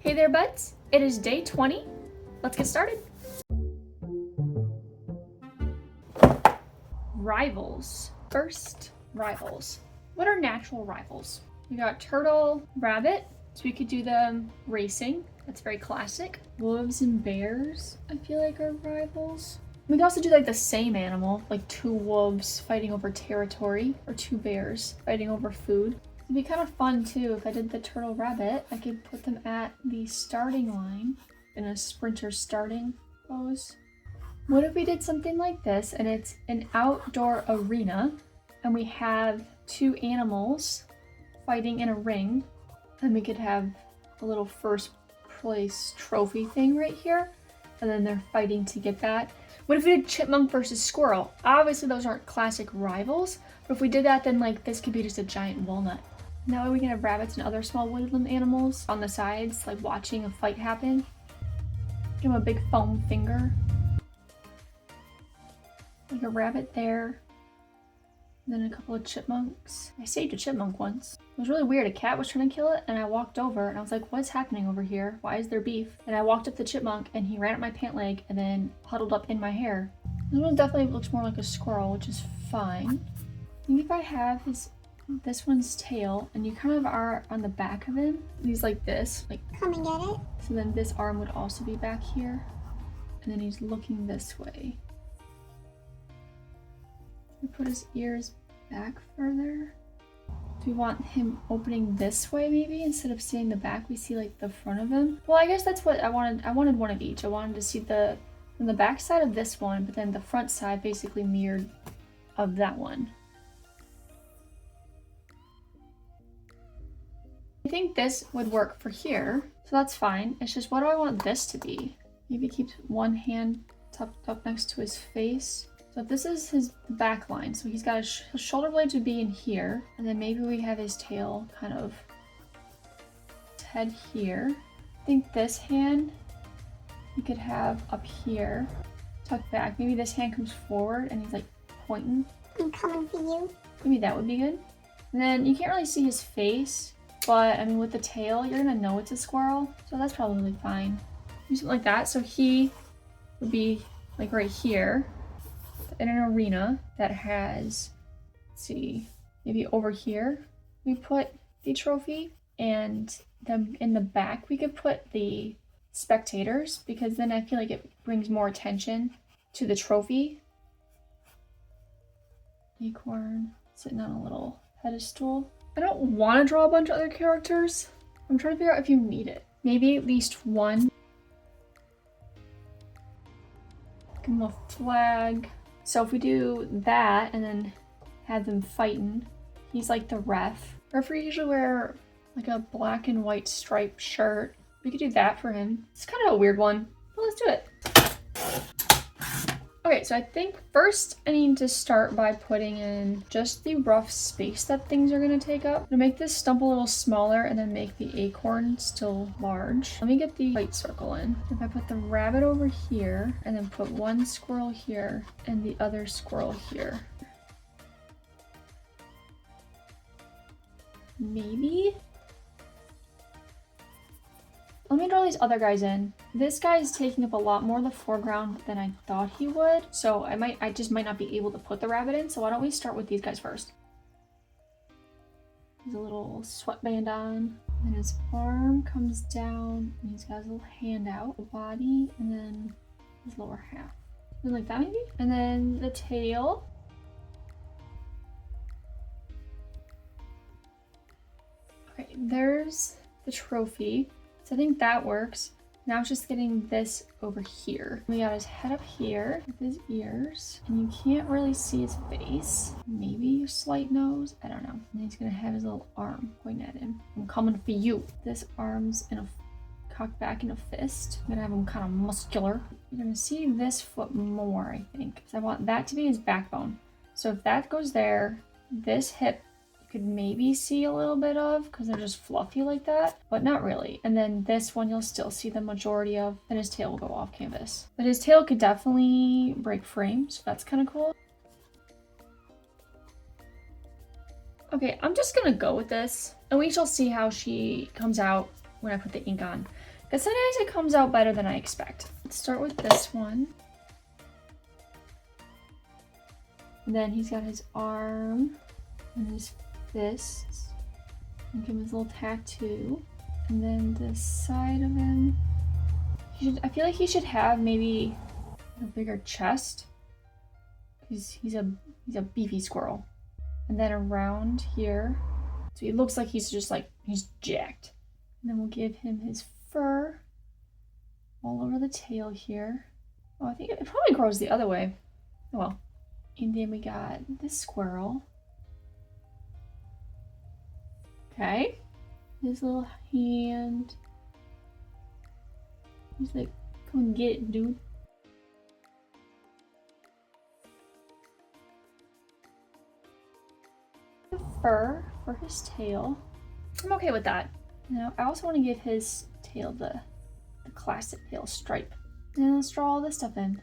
Hey there, buds. It is day 20. Let's get started. Rivals. First, rivals. What are natural rivals? We got turtle, rabbit, so we could do them racing. That's very classic. Wolves and bears, I feel like, are rivals. We could also do like the same animal, like two wolves fighting over territory, or two bears fighting over food. It'd be kind of fun too if I did the turtle rabbit. I could put them at the starting line in a sprinter starting pose. What if we did something like this and it's an outdoor arena and we have two animals fighting in a ring, and we could have a little first place trophy thing right here, and then they're fighting to get that. What if we did chipmunk versus squirrel? Obviously those aren't classic rivals, but if we did that, then like this could be just a giant walnut. That way we can have rabbits and other small woodland animals on the sides, like watching a fight happen. Give them a big foam finger. Like a rabbit there. And then a couple of chipmunks. I saved a chipmunk once. It was really weird. A cat was trying to kill it and I walked over and I was like, what's happening over here? Why is there beef? And I walked up the chipmunk and he ran up my pant leg and then huddled up in my hair. This one definitely looks more like a squirrel, which is fine. I think if I have this one's tail, and you kind of are on the back of him. He's like this, like, come and get it. So then this arm would also be back here, and then he's looking this way. We put his ears back further. Do we want him opening this way maybe? Instead of seeing the back, we see like the front of him. Well, I guess that's what I wanted. I wanted one of each. I wanted to see the back side of this one, but then the front side basically mirrored of that one. I think this would work for here, so that's fine. It's just, what do I want this to be? Maybe keep one hand tucked up next to his face. So if this is his back line, so he's got his shoulder blades would be in here, and then maybe we have his tail kind of his head here. I think this hand we could have up here, tucked back. Maybe this hand comes forward and he's like pointing. I'm coming for you. Maybe that would be good. And then you can't really see his face. But, I mean, with the tail, you're gonna know it's a squirrel, so that's probably fine. Do something like that, so he would be, like, right here, in an arena that has, let's see, maybe over here, we put the trophy, and then in the back, we could put the spectators, because then I feel like it brings more attention to the trophy. Acorn, sitting on a little pedestal. I don't want to draw a bunch of other characters. I'm trying to figure out if you need it. Maybe at least one. Give them a flag. So if we do that and then have them fighting, he's like the ref. Referee usually wear like a black and white striped shirt. We could do that for him. It's kind of a weird one, but let's do it. Okay, so I think first I need to start by putting in just the rough space that things are going to take up. I'm going to make this stump a little smaller and then make the acorn still large. Let me get the white circle in. If I put the rabbit over here and then put one squirrel here and the other squirrel here. Maybe? Let me draw these other guys in. This guy is taking up a lot more of the foreground than I thought he would. So I just might not be able to put the rabbit in. So why don't we start with these guys first? He's a little sweatband on. And his arm comes down and he's got his little hand out. The body and then his lower half. Something like that maybe? And then the tail. Okay, there's the trophy. So I think that works. Now it's just getting this over here. We got his head up here with his ears. And you can't really see his face. Maybe a slight nose. I don't know. And he's gonna have his little arm pointing at him. I'm coming for you. This arm's in a cocked back in a fist. I'm gonna have him kind of muscular. You're gonna see this foot more, I think. Because I want that to be his backbone. So if that goes there, this hip could maybe see a little bit of because they're just fluffy like that, but not really. And then this one you'll still see the majority of, and his tail will go off canvas. But his tail could definitely break frame, so that's kind of cool. Okay, I'm just gonna go with this, and we shall see how she comes out when I put the ink on. But sometimes it comes out better than I expect. Let's start with this one. And then he's got his arm and his fists. And give him his little tattoo. And then the side of him. I feel like he should have maybe a bigger chest. He's a beefy squirrel. And then around here. So he looks like he's just like, he's jacked. And then we'll give him his fur all over the tail here. Oh, I think it probably grows the other way. Oh well. And then we got this squirrel. Okay. His little hand. He's like, come and get it, dude. The fur for his tail. I'm okay with that. Now, I also want to give his tail the classic tail stripe. And let's draw all this stuff in.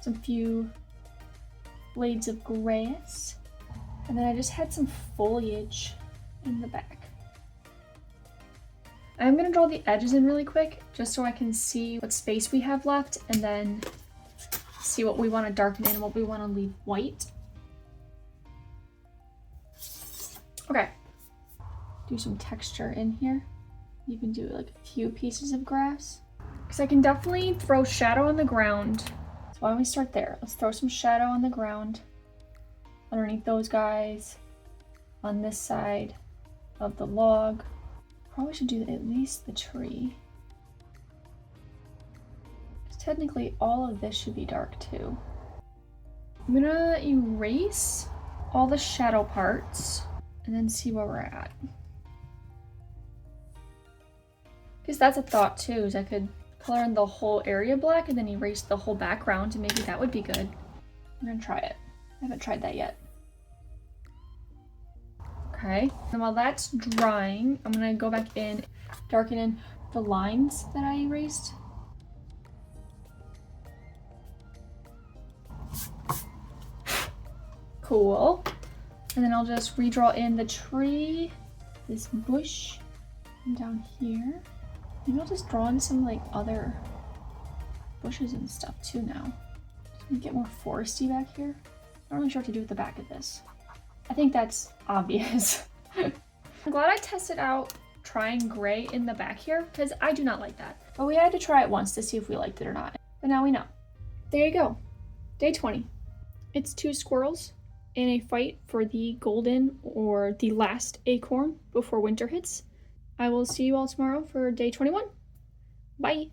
Some few blades of grass. And then I just had some foliage in the back. I'm gonna draw the edges in really quick, just so I can see what space we have left, and then see what we want to darken in and what we want to leave white. Okay. Do some texture in here. You can do like a few pieces of grass. Because I can definitely throw shadow on the ground. So why don't we start there? Let's throw some shadow on the ground. Underneath those guys. On this side of the log. Probably should do at least the tree. Because technically all of this should be dark too. I'm gonna erase all the shadow parts and then see where we're at. Because that's a thought too, is I could color in the whole area black and then erase the whole background, and maybe that would be good. I'm gonna try it. I haven't tried that yet. Okay, and while that's drying, I'm gonna go back in, darken in the lines that I erased. Cool. And then I'll just redraw in the tree, this bush, and down here. Maybe I'll just draw in some like other bushes and stuff too now. Just gonna get more foresty back here. Not really sure what to do with the back of this. I think that's obvious. I'm glad I tested out trying gray in the back here, because I do not like that. But we had to try it once to see if we liked it or not. But now we know. There you go. Day 20. It's two squirrels in a fight for the golden or the last acorn before winter hits. I will see you all tomorrow for day 21. Bye.